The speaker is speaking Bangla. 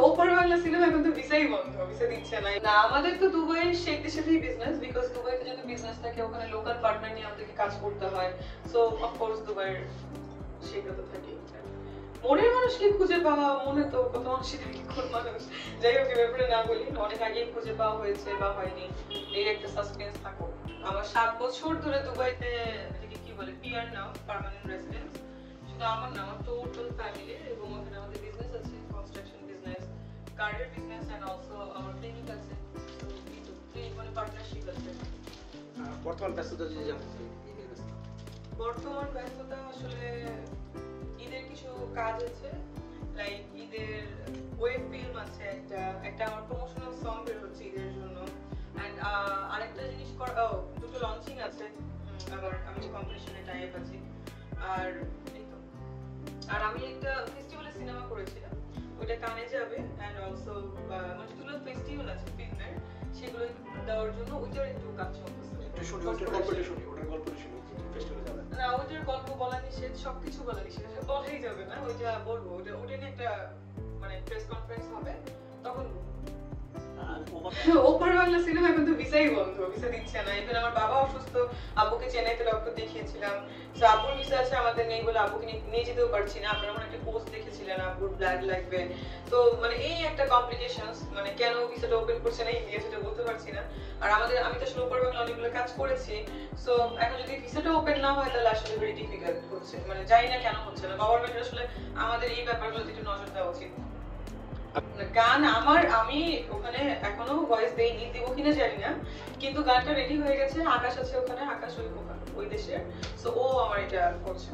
ওপার বাংলা সিনেমা এখন তো ভিসাই বন্ধ, ভিসা দিচ্ছে না। না আমাদের তো দুবাইয়ের শেখদের সাথেই বিজনেস, বিকজ দুবাইতে যদি বিজনেস থাকে ওখানে লোকাল পার্টনার নিয়ে আমাদেরকে কাজ করতে হয়। সো অফকোর্স দুবাইয়ের শেখরা তো থাকেই। মনের মানুষকে খুঁজে পাওয়া, মনে তো কত মানুষই থাকে, কোন মানুষ, যাই হোক ব্যাপারে না বলি, অনেক আগেই খুঁজে পাওয়া হয়েছে বা হয়নি, এই একটা সাসপেন্স থাকো। আমার 7 বছর ধরে দুবাইতে এটাকে কি বলে পিআর নাও, পার্মানেন্ট রেসিডেন্স। শুধু আমার না, আমার টোটাল ফ্যামিলি, এবং ওখানে আমাদের বিজনেস আছে, কনস্ট্রাকশন বিজনেস, কারের বিজনেস, এন্ড অলসো আমার ক্লিনিক আছে, ক্লিনিক মানে পার্টনারশিপ আছে। বর্তমান ব্যস্ততা যদি জানতে চাই, বর্তমান ব্যস্ততা আসলে ঈদের কিছু কাজ আছে, লাইক ঈদের ওয়েব ফিল্ম আছে, একটা আমার প্রমোশনাল সং বের হচ্ছে ঈদের জন্য, এন্ড আরেকটা জিনিস দুটো লঞ্চিং আছে আমার, আমি কম্পিটিশনে টাই আপ আছি। আর এই তো, আর আমি একটা ফেস্টিভ্যালে সিনেমা করেছিলাম, ওটা কানে যাবে, এন্ড অলসো মানে দুটো ফেস্টিভ্যাল আছে ফিল্মের, সেগুলো দেওয়ার জন্য ওইটার একটু কাজ চলতেছে। একটু শুনি ওটার গল্পটা শুনি, ওটার গল্পটা শুনি, ফেস্টিভ্যালে যাবেন না, ওইটার গল্প বলা নিষেধ, সবকিছু বলা নিষেধ, বলাই যাবে না, ওইটা বলবো, ওটা নিয়ে একটা মানে প্রেস কনফারেন্স হবে, তখন ওপার বাংলা সিনেমা এখন তো ভিসাই বন্ধ, ভিসা দিচ্ছে না। ইভেন আমার বাবা অসুস্থ, আব্বুকে চেন্নাইতে ডক্টর দেখিয়েছিলাম, তো আব্বুর ভিসা আছে, আমাদের নেই বলে আব্বুকে নিয়ে যেতেও পারছি না। আপনারা আমার একটা পোস্ট দেখেছিলেন আব্বুর ব্লাড লাগবে, তো মানে এই একটা কমপ্লিকেশনস, মানে কেন ভিসাটা ওপেন করছে না ইন্ডিয়া, সেটা বলতে পারছি না। আর আমি তো আসলে ওপার বাংলা অনেকগুলো কাজ করেছি, সো এখন যদি ভিসাটা ওপেন না হয় তাহলে আসলে ভেরি ডিফিকাল্ট হচ্ছে, মানে জানি না কেন হচ্ছে না। গভর্নমেন্টের আসলে আমাদের এই ব্যাপারগুলোতে একটু নজর দেওয়া উচিত। গান আমি ওখানে এখনো ভয়েস দেইনি, দিব কিনা জানি না, কিন্তু গানটা রেডি হয়ে গেছে। আকাশ আছে ওখানে, আকাশ ওই দেশের, সো ও আমার এটা করছে।